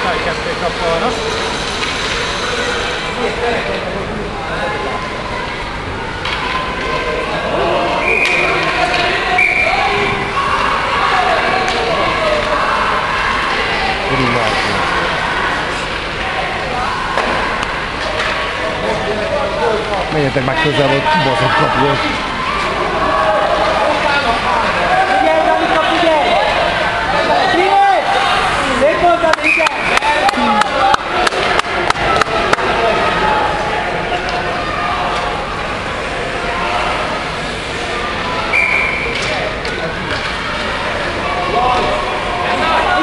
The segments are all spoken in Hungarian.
Elkezdték a falra. Menjetek meg közel, hogy kibaszott kapu volt. Figyelj, Danika, figyelj! Figyelj! Szép mondtad, igen!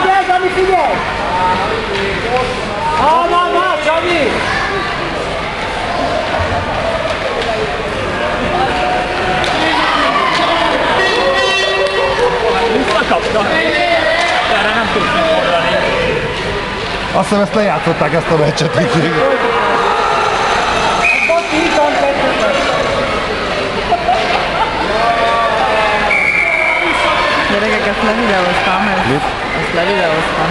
Figyelj, Dani, figyelj! Na, Csabi! Visszakapta. Erre nem tudsz mondani. Azt hiszem, ezt lejátszották ezt a meccset. Gyerekek, ezt levideóztam, ezt levideóztam.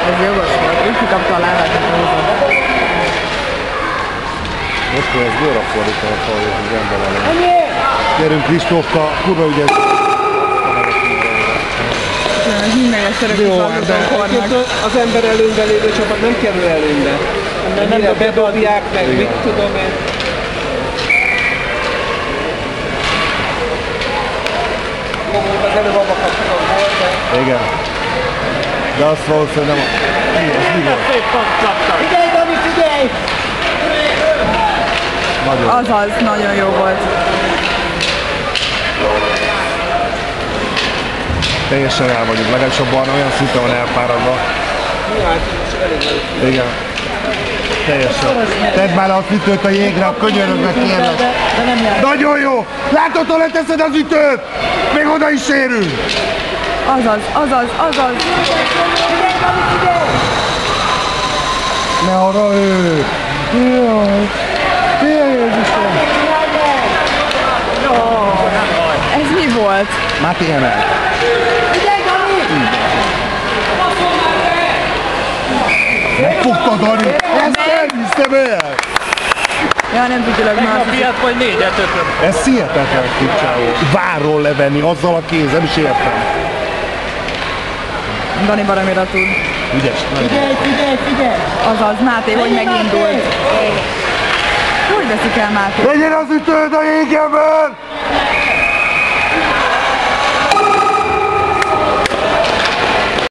Ez jogos volt, úgy kikapta a lábát, hogy húzott. Most kell ez bőra fordítani a falja, hogy az ember ellen. Gyerünk Kristófka, kurva ügyes. Hímelyes törökik valózókornak. Az ember előnyben lévő csapat nem kerül előnybe. Nem bedobják meg, mit tudom én. Az előbb abba kapcsolatban volt, de... Igen. De azt valószínűleg nem... Ez mi volt? Szép kaptak. Figyelj, Dani, figyelj! Nagyon. Azaz, nagyon jó volt. Teljesen el vagyunk, legalábbis a barna olyan szinten van elfáradva. Igen. Teljesen. Tedd már le azt ütőt a jégre, a könyörögnek kérlek. Nagyon jó! Látod, hol leteszed az ütőt? Még oda is érünk! Azaz. Ne arra ő! Jaj! Jézusom! Ez mi volt? Máté emel! Megfogta Dani! Ezt nem hiszem el! Ja, nem tudjuk már. A fiat vagy 4-5-öt. Ez hihetetlen kicsáó. Várról levenni azzal a kéz, nem is értem. Dani baromira tud. Ügyes, nagyon. Figyelj! Azaz, Máté, hogy megindult. Hogy veszik el Máté? Legyen az ütőd a jégemben!